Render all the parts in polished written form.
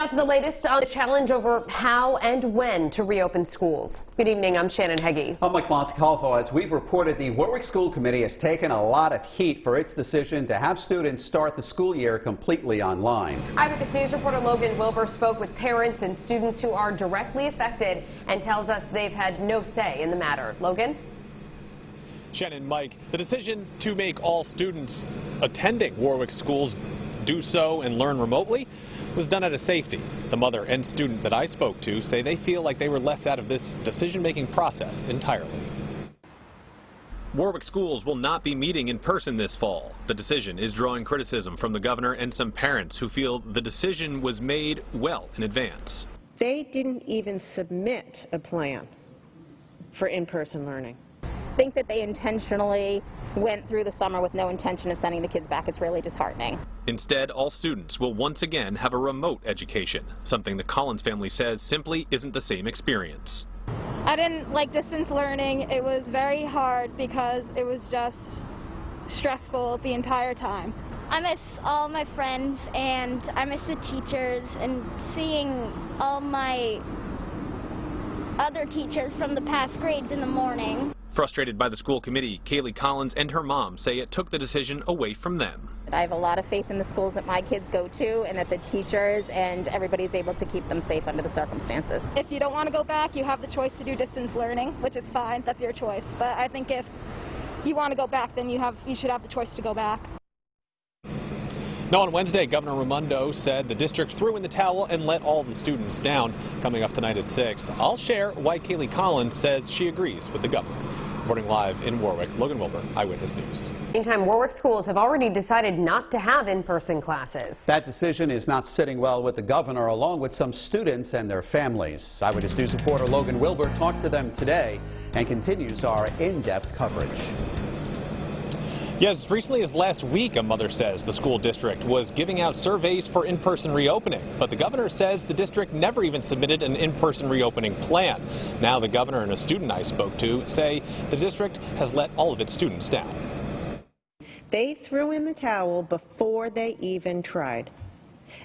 Now to the latest on the challenge over how and when to reopen schools. Good evening, I'm Shannon Heggie. I'm Mike Montecalvo. As we've reported, the Warwick School Committee has taken a lot of heat for its decision to have students start the school year completely online. Eyewitness News reporter Logan Wilbur spoke with parents and students who are directly affected and tells us they've had no say in the matter. Logan? Shannon, Mike, the decision to make all students attending Warwick schools do so and learn remotely was done out of safety. The mother and student that I spoke to say they feel like they were left out of this decision-making process entirely. Warwick schools will not be meeting in person this fall. The decision is drawing criticism from the governor and some parents who feel the decision was made well in advance. They didn't even submit a plan for in-person learning. I think that they intentionally went through the summer with no intention of sending the kids back. It's really disheartening. Instead, all students will once again have a remote education, something the Collins family says simply isn't the same experience. I didn't like distance learning. It was very hard because it was just stressful the entire time. I miss all my friends and I miss the teachers and seeing all my other teachers from the past grades in the morning. Frustrated by the school committee, Kaylee Collins and her mom say it took the decision away from them. I have a lot of faith in the schools that my kids go to and that the teachers and everybody's able to keep them safe under the circumstances. If you don't want to go back, you have the choice to do distance learning, which is fine. That's your choice. But I think if you want to go back, then you should have the choice to go back. Now on Wednesday, Governor Raimondo said the district threw in the towel and let all the students down. Coming up tonight at 6, I'll share why Kaylee Collins says she agrees with the governor. Reporting live in Warwick, Logan Wilbur, Eyewitness News. Meantime, Warwick schools have already decided not to have in-person classes. That decision is not sitting well with the governor, along with some students and their families. Eyewitness News reporter Logan Wilbur talked to them today and continues our in-depth coverage. Yes, as recently as last week, a mother says the school district was giving out surveys for in-person reopening. But the governor says the district never even submitted an in-person reopening plan. Now the governor and a student I spoke to say the district has let all of its students down. They threw in the towel before they even tried.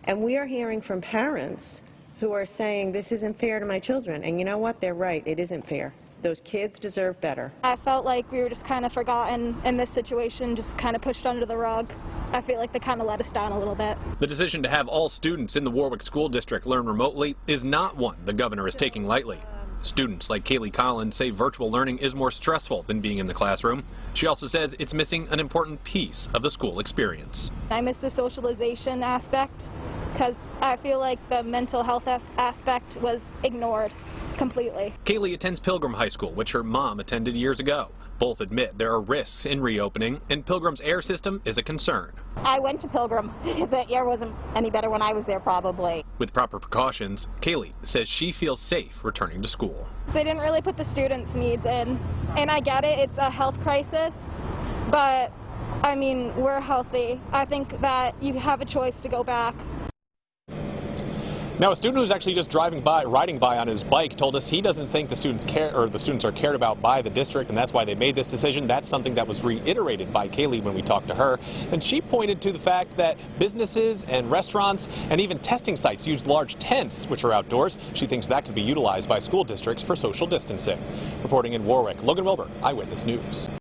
And we are hearing from parents who are saying this isn't fair to my children. And you know what? They're right. It isn't fair. Those kids deserve better. I felt like we were just kind of forgotten in this situation, just kind of pushed under the rug. I feel like they kind of let us down a little bit. The decision to have all students in the Warwick School District learn remotely is not one the governor is taking lightly. Students like Kaylee Collins say virtual learning is more stressful than being in the classroom. She also says it's missing an important piece of the school experience. I miss the socialization aspect because I feel like the mental health aspect was ignored completely. Kaylee attends Pilgrim High School, which her mom attended years ago. Both admit there are risks in reopening, and Pilgrim's air system is a concern. I went to Pilgrim. The air wasn't any better when I was there, probably. With proper precautions, Kaylee says she feels safe returning to school. They didn't really put the students' needs in, and I get it, it's a health crisis, but I mean, we're healthy. I think that you have a choice to go back. Now, a student who's actually just riding by on his bike told us he doesn't think the students are cared about by the district, and that's why they made this decision. That's something that was reiterated by Kaylee when we talked to her. And she pointed to the fact that businesses and restaurants and even testing sites use large tents, which are outdoors. She thinks that could be utilized by school districts for social distancing. Reporting in Warwick, Logan Wilbur, Eyewitness News.